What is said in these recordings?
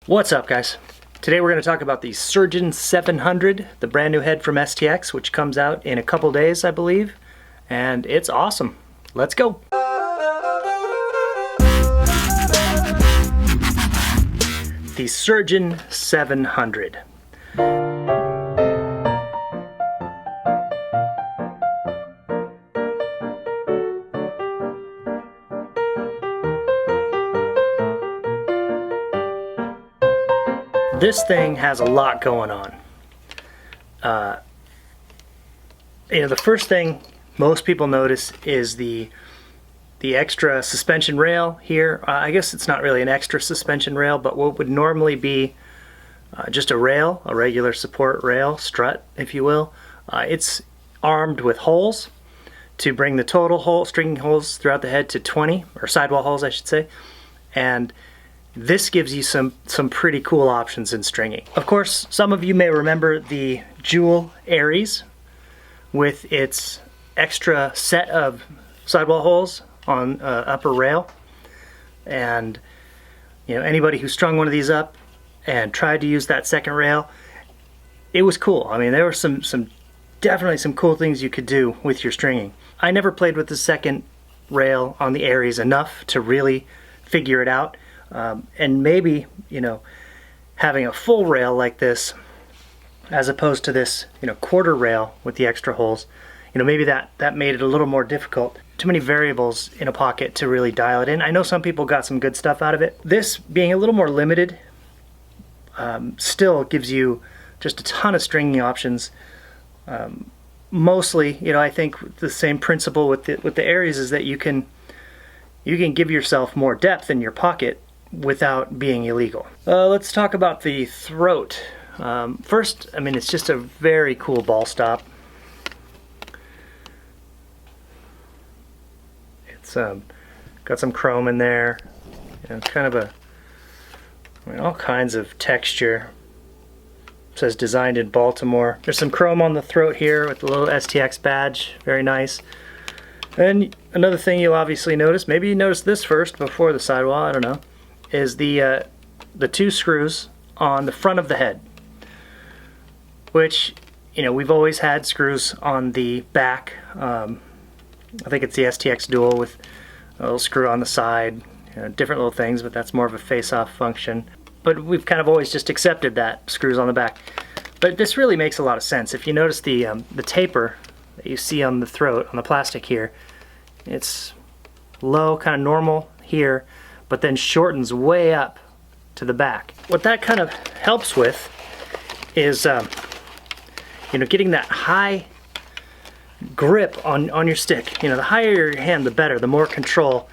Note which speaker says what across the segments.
Speaker 1: What's up, guys? Today we're going to talk about the Surgeon 700, the brand new head from STX, which comes out in a couple days, I believe, and it's awesome. Let's go! The Surgeon 700. This thing has a lot going on. The first thing most people notice is the extra suspension rail here. I guess it's not really an extra suspension rail, but what would normally be just a rail, a regular support rail, strut, if you will. It's armed with holes to bring the total stringing holes throughout the head to 20, or sidewall holes, I should say. And this gives you some pretty cool options in stringing. Of course, some of you may remember the Jewel Aries with its extra set of sidewall holes on upper rail. And anybody who strung one of these up and tried to use that second rail, it was cool. I mean, there were definitely some cool things you could do with your stringing. I never played with the second rail on the Aries enough to really figure it out. And maybe, having a full rail like this, as opposed to this, quarter rail with the extra holes, maybe that made it a little more difficult. Too many variables in a pocket to really dial it in. I know some people got some good stuff out of it. This, being a little more limited, still gives you just a ton of stringing options. Mostly, I think the same principle with the Aries is that you can give yourself more depth in your pocket without being illegal. Let's talk about the throat. First, it's just a very cool ball stop. It's got some chrome in there. It's kind of all kinds of texture. It says designed in Baltimore. There's some chrome on the throat here with the little STX badge. Very nice. And another thing you'll obviously notice, maybe you noticed this first before the sidewall, I don't know, is the two screws on the front of the head. Which, we've always had screws on the back. I think it's the STX Dual with a little screw on the side. Different little things, but that's more of a face-off function. But we've kind of always just accepted that, screws on the back. But this really makes a lot of sense. If you notice the taper that you see on the throat, on the plastic here, it's low, kind of normal here, but then shortens way up to the back. What that kind of helps with is getting that high grip on your stick. The higher your hand, the better, the more control.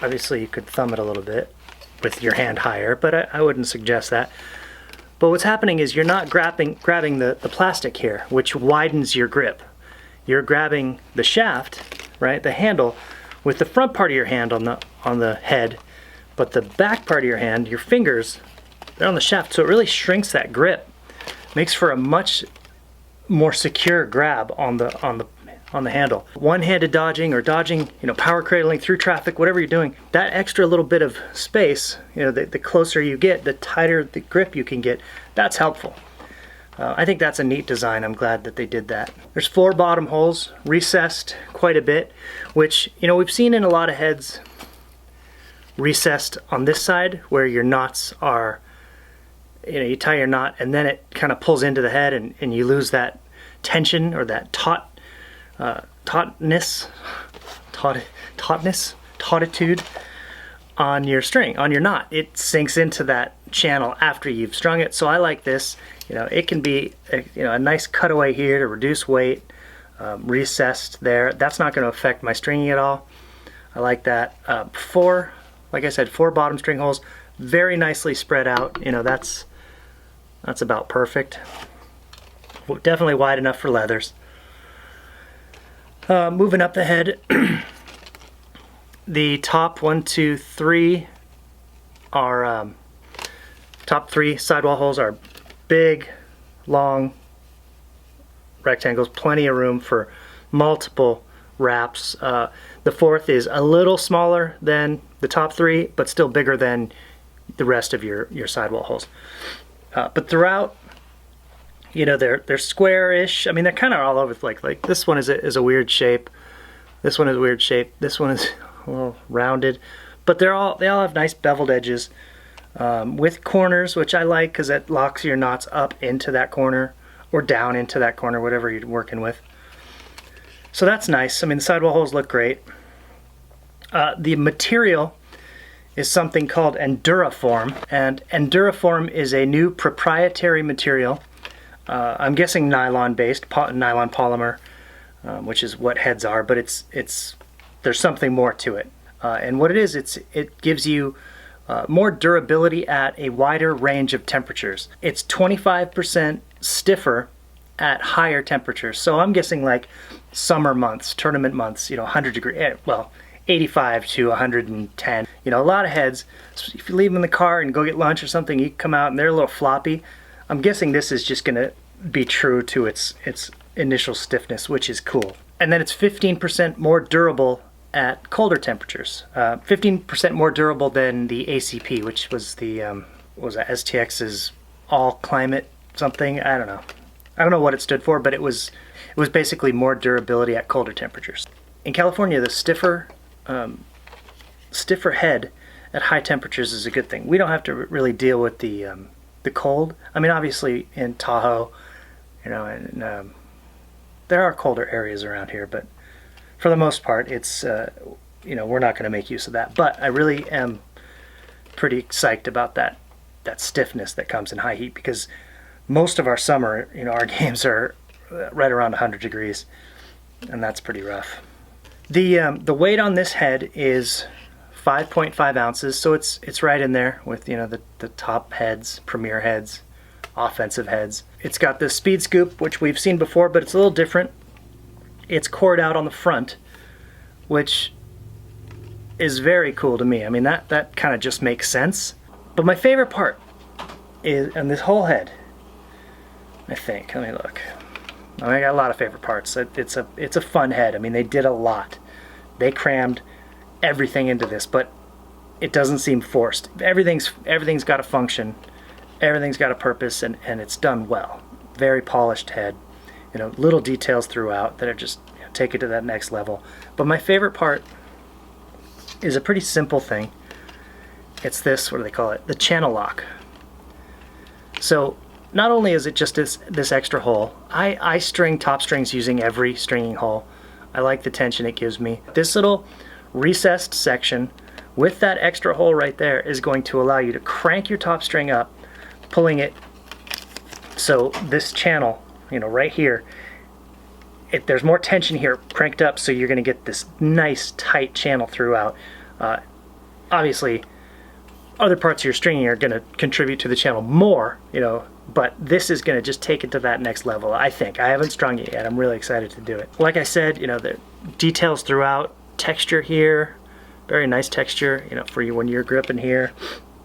Speaker 1: Obviously you could thumb it a little bit with your hand higher, but I wouldn't suggest that. But what's happening is you're not grabbing the plastic here, which widens your grip. You're grabbing the shaft, right, the handle, with the front part of your hand on the head, but the back part of your hand, your fingers, they're on the shaft, so it really shrinks that grip. Makes for a much more secure grab on the handle. One-handed dodging or dodging, power cradling through traffic, whatever you're doing, that extra little bit of space, the closer you get, the tighter the grip you can get, that's helpful. I think that's a neat design. I'm glad that they did that. There's 4 bottom holes, recessed quite a bit, which, we've seen in a lot of heads recessed on this side where your knots are, you tie your knot and then it kind of pulls into the head and you lose that tension or that tautitude on your string, on your knot. It sinks into that channel after you've strung it. So I like this. It can be a nice cutaway here to reduce weight, recessed there. That's not going to affect my stringing at all. I like that. Like I said, 4 bottom string holes, very nicely spread out. That's about perfect. Definitely wide enough for leathers. Moving up the head, the top 1, 2, 3 are top 3 sidewall holes are big, long rectangles, plenty of room for multiple wraps. The fourth is a little smaller than the top 3, but still bigger than the rest of your sidewall holes. But throughout, you know, they're square-ish. I mean, they're kind of all over. Like this one is a weird shape. This one is a weird shape. This one is a little rounded. But they all have nice beveled edges with corners, which I like because it locks your knots up into that corner or down into that corner, whatever you're working with. So that's nice. I mean, the sidewall holes look great. The material is something called Enduraform, and Enduraform is a new proprietary material. I'm guessing nylon-based, nylon polymer, which is what heads are, but there's something more to it. And what it is, it gives you more durability at a wider range of temperatures. It's 25% stiffer at higher temperatures. So I'm guessing like summer months, tournament months, 100 degree, well, 85 to 110. You know, a lot of heads, if you leave them in the car and go get lunch or something, you come out and they're a little floppy. I'm guessing this is just gonna be true to its initial stiffness, which is cool. And then it's 15% more durable at colder temperatures. 15% more durable than the ACP, which was the what was that, STX's all climate something. I don't know what it stood for, but it was basically more durability at colder temperatures. In California, the stiffer head at high temperatures is a good thing. We don't have to really deal with the cold. I mean, obviously in Tahoe, you know, and there are colder areas around here, but for the most part, it's you know, we're not going to make use of that. But I really am pretty psyched about that stiffness that comes in high heat, because most of our summer, you know, our games are right around 100 degrees, and that's pretty rough. The weight on this head is 5.5 ounces, so it's right in there with, you know, the top heads, premier heads, offensive heads. It's got the speed scoop, which we've seen before, but it's a little different. It's cored out on the front, which is very cool to me. I mean, that kind of just makes sense. But my favorite part is on this whole head, I think. Let me look. I mean, I got a lot of favorite parts. It's a fun head. I mean, they did a lot. They crammed everything into this, but it doesn't seem forced. Everything's got a function. Everything's got a purpose, and it's done well. Very polished head. You know, little details throughout that are just, you know, take it to that next level. But my favorite part is a pretty simple thing. It's this, what do they call it? The channel lock. So not only is it just this extra hole, I string top strings using every stringing hole. I like the tension it gives me. This little recessed section with that extra hole right there is going to allow you to crank your top string up, pulling it so this channel, you know, right here, there's more tension here cranked up, so you're going to get this nice tight channel throughout. Obviously, other parts of your stringing are going to contribute to the channel more, you know, but this is going to just take it to that next level, I think. I haven't strung it yet. I'm really excited to do it. Like I said, you know, the details throughout, texture here, very nice texture, you know, for you when you're gripping here.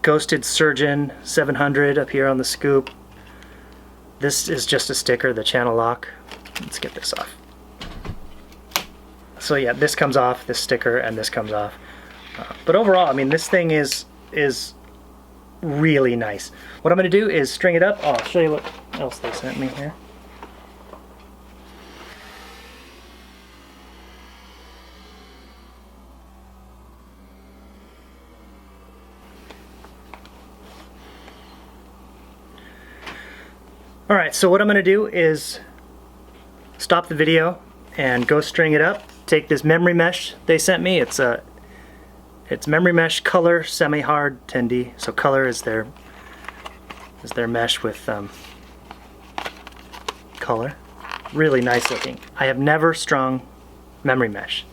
Speaker 1: Ghosted Surgeon 700 up here on the scoop. This is just a sticker, the channel lock. Let's get this off. So yeah, this comes off, this sticker, and this comes off. But overall, I mean, this thing is really nice. What I'm going to do is string it up. Oh, I'll show you what else they sent me here. Alright, so what I'm going to do is stop the video and go string it up. Take this memory mesh they sent me. It's memory mesh color semi-hard 10D. So color is their mesh with color. Really nice looking. I have never strung memory mesh.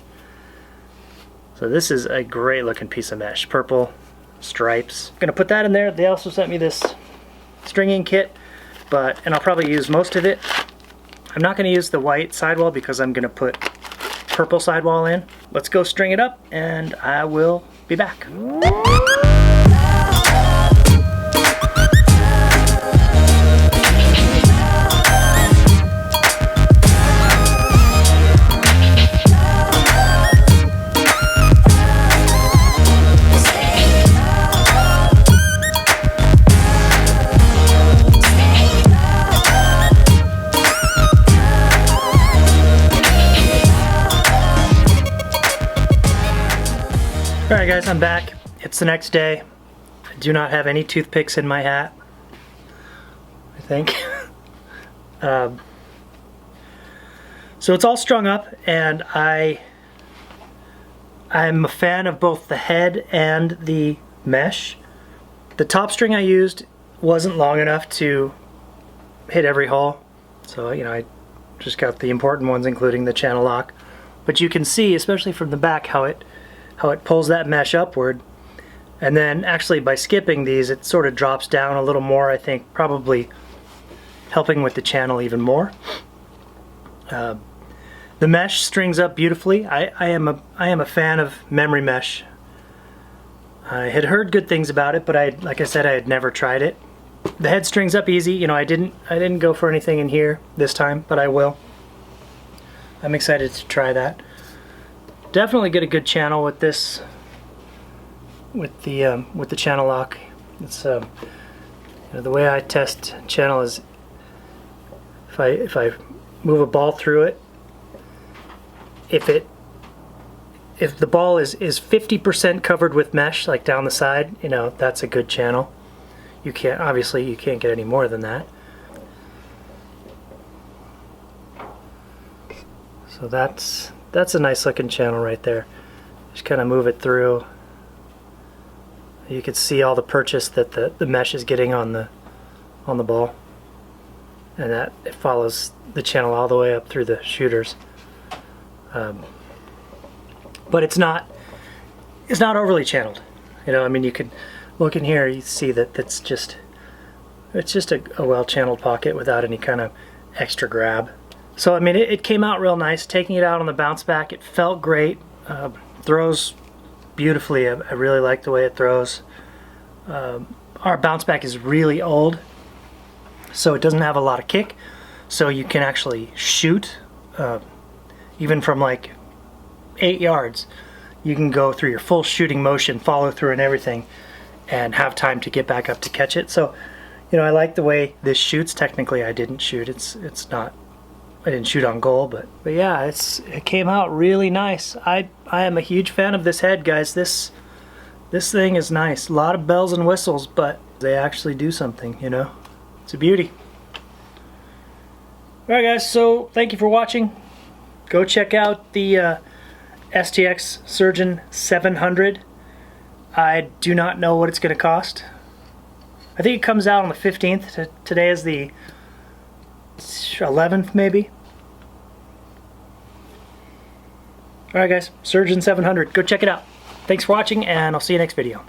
Speaker 1: So this is a great looking piece of mesh. Purple stripes. I'm gonna put that in there. They also sent me this stringing kit, and I'll probably use most of it. I'm not gonna use the white sidewall because I'm gonna put purple sidewall in. Let's go string it up and I will be back. Alright guys, I'm back. It's the next day. I do not have any toothpicks in my hat, I think. So it's all strung up, and I'm a fan of both the head and the mesh. The top string I used wasn't long enough to hit every hole, so I just got the important ones, including the channel lock. But you can see, especially from the back, how it pulls that mesh upward, and then actually by skipping these it sort of drops down a little more, I think, probably helping with the channel even more. The mesh strings up beautifully. I am a fan of memory mesh. I had heard good things about it, but like I said, I had never tried it. The head strings up easy. I didn't go for anything in here this time, but I will. I'm excited to try that. Definitely get a good channel with this, with the channel lock. It's the way I test channel is if I move a ball through it, if the ball is 50% covered with mesh, like down the side, that's a good channel. Obviously you can't get any more than that. So that's a nice looking channel right there. Just kind of move it through. You can see all the purchase that the mesh is getting on the ball, and that it follows the channel all the way up through the shooters. But it's not overly channeled. You could look in here, you see that it's just a well channeled pocket without any kind of extra grab. So it came out real nice. Taking it out on the bounce back, it felt great. Throws beautifully. I really like the way it throws. Our bounce back is really old, so it doesn't have a lot of kick, so you can actually shoot even from like 8 yards. You can go through your full shooting motion, follow through and everything, and have time to get back up to catch it. So I like the way this shoots. Technically I didn't shoot, I didn't shoot on goal, but yeah, it came out really nice. I am a huge fan of this head, guys. This thing is nice. A lot of bells and whistles, but they actually do something, It's a beauty. Alright guys, so thank you for watching. Go check out the STX Surgeon 700. I do not know what it's going to cost. I think it comes out on the 15th. Today is the 11th, maybe. Alright guys, Surgeon 700. Go check it out. Thanks for watching, and I'll see you next video.